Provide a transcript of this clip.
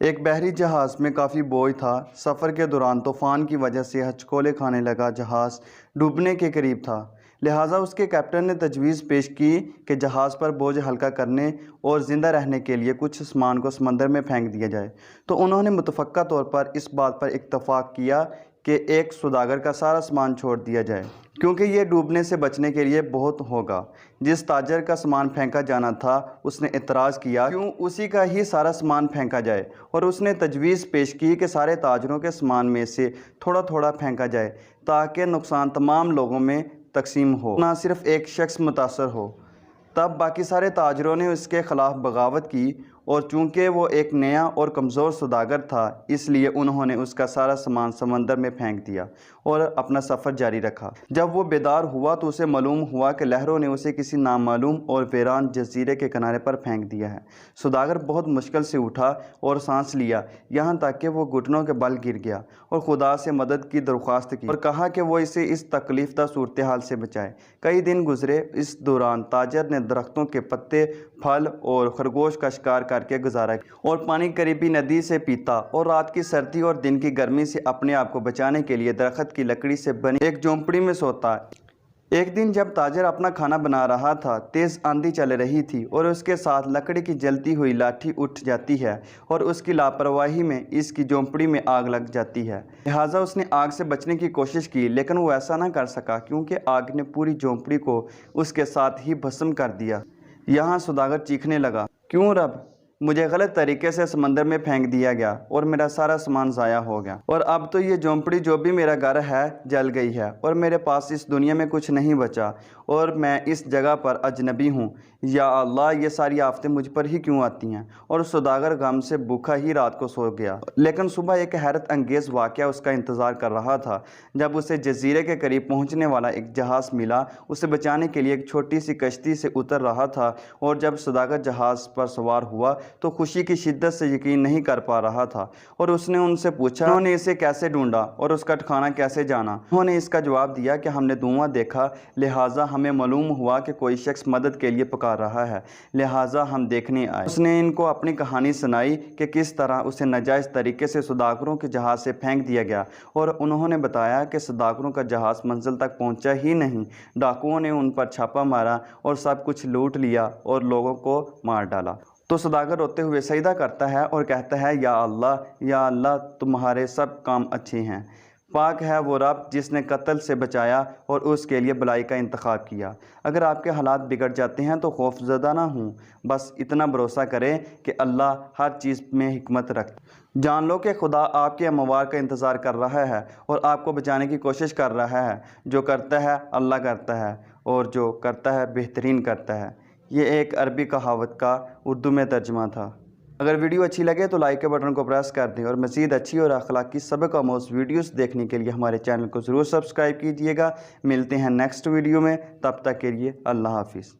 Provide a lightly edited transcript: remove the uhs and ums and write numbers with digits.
ایک بحری جہاز میں کافی بوجھ تھا۔ سفر کے دوران طوفان کی وجہ سے ہچکولے کھانے لگا۔ جہاز ڈوبنے کے قریب تھا، لہٰذا اس کے کیپٹن نے تجویز پیش کی کہ جہاز پر بوجھ ہلکا کرنے اور زندہ رہنے کے لیے کچھ سامان کو سمندر میں پھینک دیا جائے۔ تو انہوں نے متفقہ طور پر اس بات پر اتفاق کیا کہ ایک سوداگر کا سارا سامان چھوڑ دیا جائے، کیونکہ یہ ڈوبنے سے بچنے کے لیے بہت ہوگا۔ جس تاجر کا سامان پھینکا جانا تھا اس نے اعتراض کیا کیوں اسی کا ہی سارا سامان پھینکا جائے، اور اس نے تجویز پیش کی کہ سارے تاجروں کے سامان میں سے تھوڑا تھوڑا پھینکا جائے تاکہ نقصان تمام لوگوں میں تقسیم ہو، نہ صرف ایک شخص متاثر ہو۔ تب باقی سارے تاجروں نے اس کے خلاف بغاوت کی، اور چونکہ وہ ایک نیا اور کمزور سوداگر تھا اس لیے انہوں نے اس کا سارا سامان سمندر میں پھینک دیا اور اپنا سفر جاری رکھا۔ جب وہ بیدار ہوا تو اسے معلوم ہوا کہ لہروں نے اسے کسی نامعلوم اور ویران جزیرے کے کنارے پر پھینک دیا ہے۔ سوداگر بہت مشکل سے اٹھا اور سانس لیا، یہاں تک کہ وہ گھٹنوں کے بل گر گیا اور خدا سے مدد کی درخواست کی اور کہا کہ وہ اسے اس تکلیف دہ صورتحال سے بچائے۔ کئی دن گزرے۔ اس دوران تاجر نے درختوں کے پتے، پھل اور خرگوش کا شکار کر کے گزارا اور پانی قریبی ندی سے پیتا، اور رات کی سردی اور دن کی گرمی سے اپنے آپ کو بچانے کے لیے درخت کی لکڑی سے بنی ایک جھونپڑی میں سوتا۔ ایک دن جب تاجر اپنا کھانا بنا رہا تھا، تیز آندھی چل رہی تھی اور اس کے ساتھ لکڑی کی جلتی ہوئی لاٹھی اٹھ جاتی ہے اور اس کی لاپرواہی میں اس کی جھونپڑی میں آگ لگ جاتی ہے۔ لہٰذا اس نے آگ سے بچنے کی کوشش کی، لیکن وہ ایسا نہ کر سکا کیونکہ آگ نے پوری جھونپڑی کو اس کے ساتھ ہی بھسم کر دیا۔ یہاں سوداگر چیخنے لگا، کیوں رب، مجھے غلط طریقے سے سمندر میں پھینک دیا گیا اور میرا سارا سامان ضائع ہو گیا، اور اب تو یہ جھونپڑی جو بھی میرا گھر ہے جل گئی ہے اور میرے پاس اس دنیا میں کچھ نہیں بچا، اور میں اس جگہ پر اجنبی ہوں۔ یا اللہ، یہ ساری آفتیں مجھ پر ہی کیوں آتی ہیں؟ اور سوداگر غم سے بھوکا ہی رات کو سو گیا۔ لیکن صبح ایک حیرت انگیز واقعہ اس کا انتظار کر رہا تھا۔ جب اسے جزیرے کے قریب پہنچنے والا ایک جہاز ملا، اسے بچانے کے لیے ایک چھوٹی سی کشتی سے اتر رہا تھا، اور جب سوداگر جہاز پر سوار ہوا تو خوشی کی شدت سے یقین نہیں کر پا رہا تھا، اور اس نے ان سے پوچھا انہوں نے اسے کیسے ڈھونڈا اور اس کا ٹھکانہ کیسے جانا۔ انہوں نے اس کا جواب دیا کہ ہم نے دھواں دیکھا، لہٰذا ہمیں معلوم ہوا کہ کوئی شخص مدد کے لیے پکار رہا ہے، لہٰذا ہم دیکھنے آئے۔ اس نے ان کو اپنی کہانی سنائی کہ کس طرح اسے ناجائز طریقے سے سوداگروں کے جہاز سے پھینک دیا گیا، اور انہوں نے بتایا کہ سوداگروں کا جہاز منزل تک پہنچا ہی نہیں، ڈاکوؤں نے ان پر چھاپا مارا اور سب کچھ لوٹ لیا اور لوگوں کو مار ڈالا۔ تو سوداگر روتے ہوئے سجدہ کرتا ہے اور کہتا ہے، یا اللہ، تمہارے سب کام اچھے ہیں۔ پاک ہے وہ رب جس نے قتل سے بچایا اور اس کے لیے بھلائی کا انتخاب کیا۔ اگر آپ کے حالات بگڑ جاتے ہیں تو خوف زدہ نہ ہوں، بس اتنا بھروسہ کریں کہ اللہ ہر چیز میں حکمت رکھتا۔ جان لو کہ خدا آپ کے اموال کا انتظار کر رہا ہے اور آپ کو بچانے کی کوشش کر رہا ہے۔ جو کرتا ہے اللہ کرتا ہے، اور جو کرتا ہے بہترین کرتا ہے۔ یہ ایک عربی کہاوت کا اردو میں ترجمہ تھا۔ اگر ویڈیو اچھی لگے تو لائک کے بٹن کو پریس کر دیں، اور مزید اچھی اور اخلاقی سبق آموز ویڈیوز دیکھنے کے لیے ہمارے چینل کو ضرور سبسکرائب کیجیے گا۔ ملتے ہیں نیکسٹ ویڈیو میں، تب تک کے لیے اللہ حافظ۔